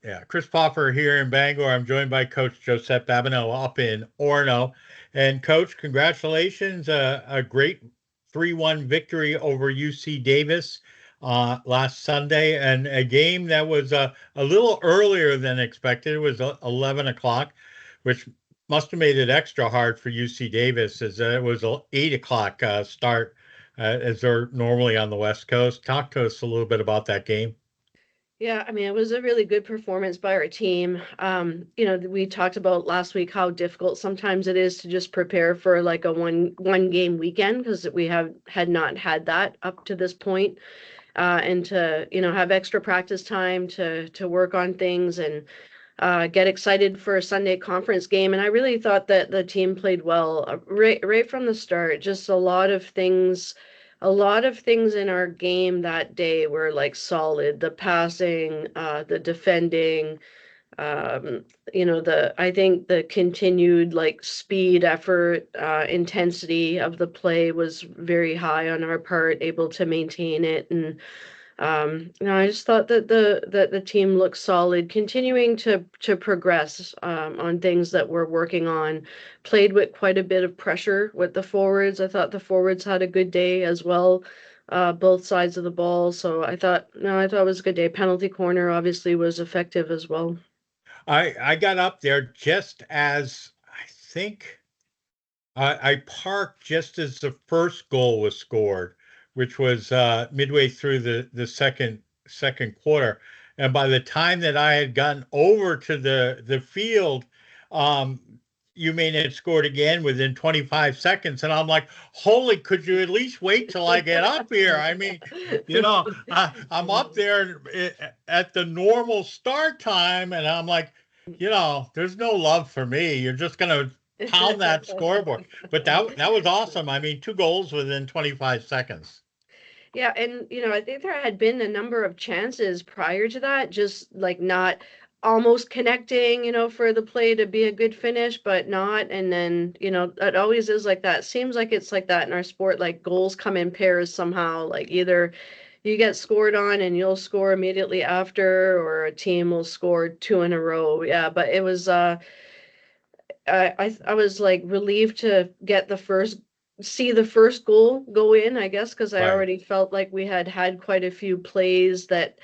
Yeah, Chris Popper here in Bangor. I'm joined by Coach Josette Babineau up in Orono. And Coach, congratulations! A great 3-1 victory over UC Davis last Sunday, and a game that was a little earlier than expected. It was 11 o'clock, which must have made it extra hard for UC Davis, as it was a 8 o'clock start, as they're normally on the West Coast. Talk to us a little bit about that game. Yeah, I mean, it was a really good performance by our team. We talked about last week how difficult sometimes it is to just prepare for like a one game weekend because we have had not had that up to this point, and to have extra practice time to work on things and get excited for a Sunday conference game. And I really thought that the team played well right from the start. Just a lot of things in our game that day were like solid. The passing, the defending, I think the continued like speed, effort, intensity of the play was very high on our part, able to maintain it. And I just thought that the team looked solid, continuing to progress on things that we're working on. Played with quite a bit of pressure with the forwards. I thought the forwards had a good day as well, both sides of the ball. So I thought, no, I thought it was a good day. Penalty corner obviously was effective as well. I got up there just as I think I parked just as the first goal was scored, which was midway through the second quarter. And by the time that I had gotten over to the field, um, UMaine had scored again within 25 seconds, and I'm like, "Holy! Could you at least wait till I get up here?" I mean, I'm up there at the normal start time, and I'm like, there's no love for me. You're just gonna pound that scoreboard. But that was awesome. I mean, two goals within 25 seconds. Yeah, and I think there had been a number of chances prior to that, just like not almost connecting, for the play to be a good finish, but not. And then, it always is like that. Seems like it's like that in our sport, like goals come in pairs somehow, like either you get scored on and you'll score immediately after, or a team will score two in a row. Yeah, but it was I was like relieved to get see the first goal go in, I guess, because I Right. already felt like we had had quite a few plays that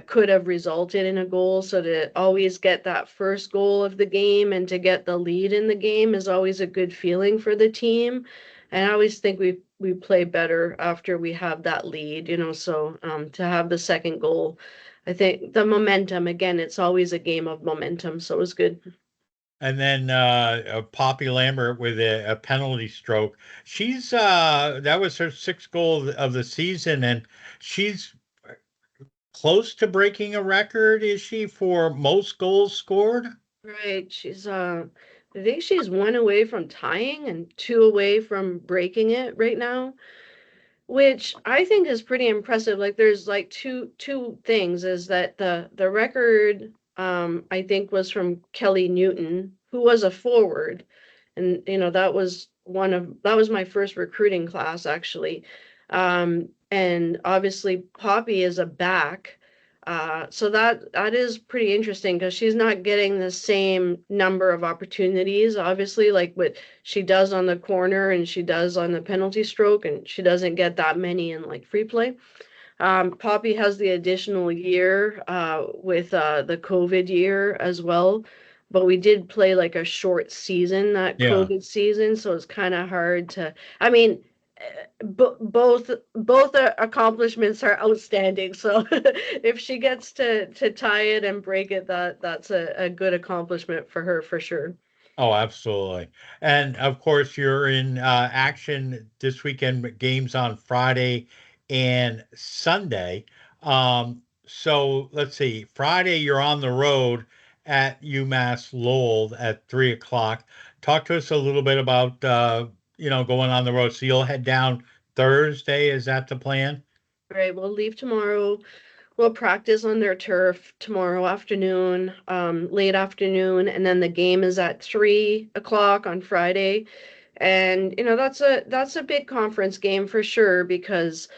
could have resulted in a goal. So to always get that first goal of the game and to get the lead in the game is always a good feeling for the team. And I always think we play better after we have that lead, So to have the second goal, I think the momentum again, it's always a game of momentum. So it was good. And then Poppy Lambert with a penalty stroke. She's that was her sixth goal of the season, and she's close to breaking a record, is she, for most goals scored? Right. I think she's one away from tying and two away from breaking it right now, which I think is pretty impressive. Like there's like two things is that the record I think was from Kelly Newton, who was a forward. And that was my first recruiting class actually. And obviously Poppy is a back. So that is pretty interesting because she's not getting the same number of opportunities, obviously, like what she does on the corner and she does on the penalty stroke, and she doesn't get that many in like free play. Poppy has the additional year with the COVID year as well, but we did play like a short season that Yeah. COVID season, so it's kind of hard to. I mean, both accomplishments are outstanding. So if she gets to tie it and break it, that's a good accomplishment for her for sure. Oh, absolutely. And of course, you're in action this weekend, games on Friday and Sunday. So let's see, Friday, you're on the road at UMass Lowell at 3 o'clock. Talk to us a little bit about, going on the road. So you'll head down Thursday. Is that the plan? Right, we'll leave tomorrow. We'll practice on their turf tomorrow afternoon, late afternoon, and then the game is at 3 o'clock on Friday. And that's a big conference game for sure because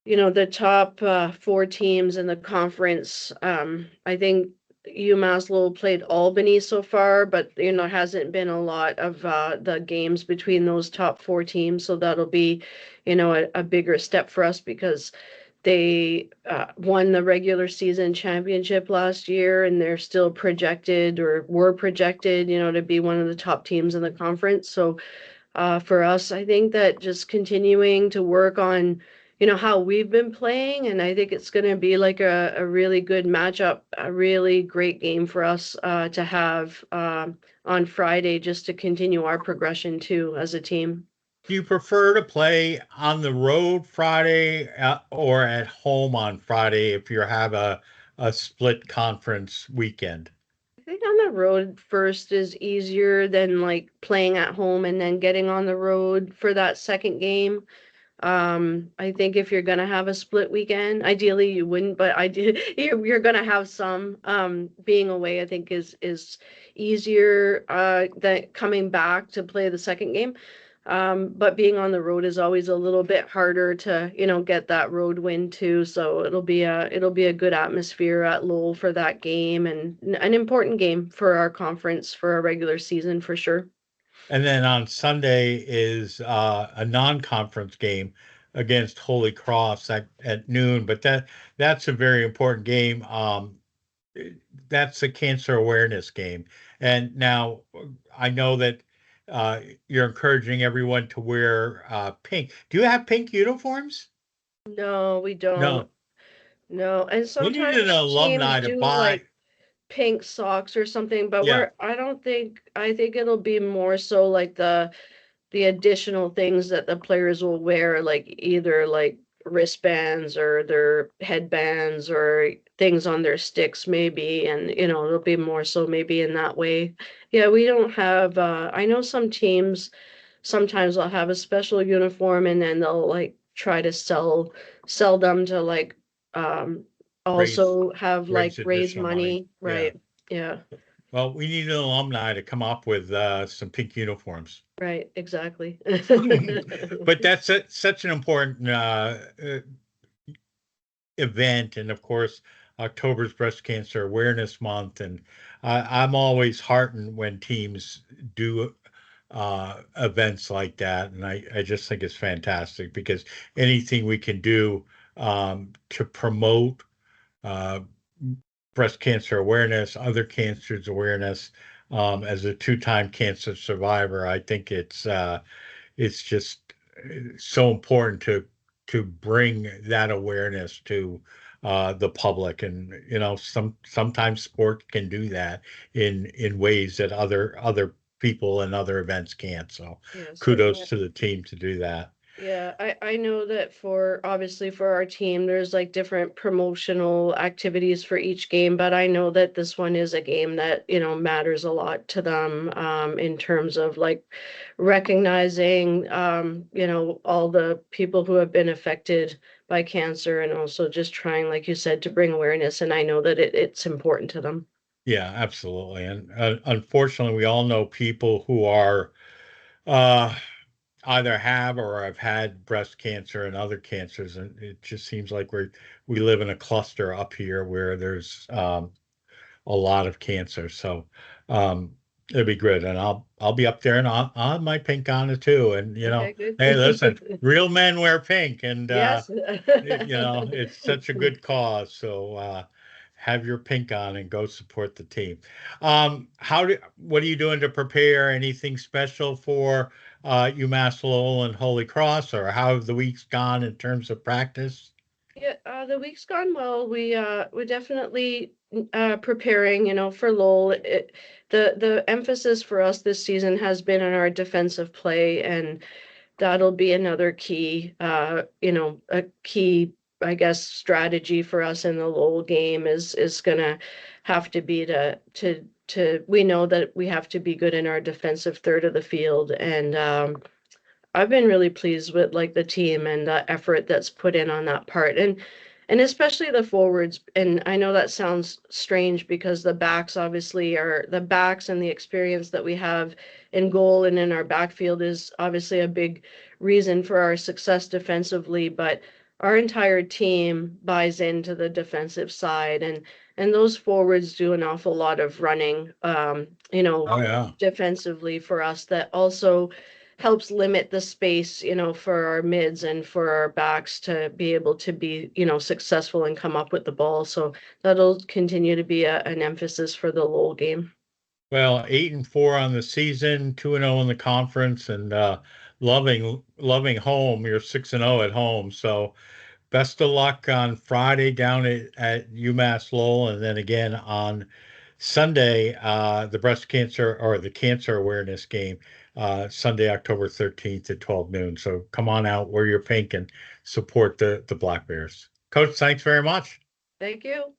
the top four teams in the conference. I think UMass Lowell played Albany so far, but hasn't been a lot of the games between those top four teams. So that'll be, a bigger step for us because they won the regular season championship last year, and they're still projected or were projected, to be one of the top teams in the conference. So for us, I think that just continuing to work on, how we've been playing, and I think it's going to be like a really good matchup, a really great game for us to have on Friday, just to continue our progression too as a team. Do you prefer to play on the road Friday or at home on Friday if you have a split conference weekend? I think on the road first is easier than like playing at home and then getting on the road for that second game. I think if you're gonna have a split weekend, ideally you wouldn't, but you're gonna have some. Being away, I think is easier than coming back to play the second game. But being on the road is always a little bit harder to, get that road win too. So it'll be a good atmosphere at Lowell for that game, and an important game for our conference for our regular season for sure. And then on Sunday is a non-conference game against Holy Cross at noon. But that's a very important game. That's a cancer awareness game. And now I know that you're encouraging everyone to wear pink. Do you have pink uniforms? No, we don't. No. No, and We need sometimes an teams alumni to do buy. like pink socks or something, but Yeah, I don't think, I think it'll be more so like the additional things that the players will wear, like either like wristbands or their headbands or things on their sticks maybe, and it'll be more so maybe in that way. Yeah, we don't have I know some teams sometimes they'll have a special uniform and then they'll like try to sell them to like um raise also have like raise raise additional money. money, Yeah. right? Yeah, Well, we need an alumni to come up with some pink uniforms. right, exactly. But that's such an important event, and of course, October's Breast Cancer Awareness Month, and I'm always heartened when teams do events like that, and I just think it's fantastic because anything we can do to promote uh, breast cancer awareness, other cancers awareness. As a two-time cancer survivor, I think it's just so important to bring that awareness to the public, and sometimes sport can do that in ways that other people and other events can't. So Yeah, certainly. kudos to the team to do that. Yeah, I know that for obviously for our team, there's like different promotional activities for each game, but I know that this one is a game that, matters a lot to them in terms of like recognizing, all the people who have been affected by cancer, and also just trying, like you said, to bring awareness. And I know that it's important to them. Yeah, absolutely. And unfortunately, we all know people who are uh, either have or have had breast cancer and other cancers, and it just seems like we live in a cluster up here where there's a lot of cancer. So it'd be good, and I'll be up there, and I'll have my pink on it too. And Okay, hey, listen, good. real men wear pink, and Yes. it's such a good cause. So have your pink on and go support the team. What are you doing to prepare? Anything special for UMass Lowell and Holy Cross, or how have the weeks gone in terms of practice? Yeah, the week's gone well. We're definitely preparing, for Lowell. The emphasis for us this season has been on our defensive play, and that'll be another key, a key, I guess, strategy for us in the Lowell game is gonna have to be to we know that we have to be good in our defensive third of the field, and I've been really pleased with like the team and the effort that's put in on that part, and especially the forwards. And I know that sounds strange because the backs obviously are the backs, and the experience that we have in goal and in our backfield is obviously a big reason for our success defensively, but our entire team buys into the defensive side, And those forwards do an awful lot of running, Oh, yeah. defensively for us. That also helps limit the space, for our mids and for our backs to be able to be, successful and come up with the ball. So that'll continue to be an emphasis for the Lowell game. Well, 8-4 on the season, 2-0 in the conference, and loving home. You're 6-0 at home. So best of luck on Friday down at UMass Lowell, and then again on Sunday, the breast cancer or the cancer awareness game, Sunday, October 13th at 12 noon. So come on out, wear your pink, and support the Black Bears. Coach, thanks very much. Thank you.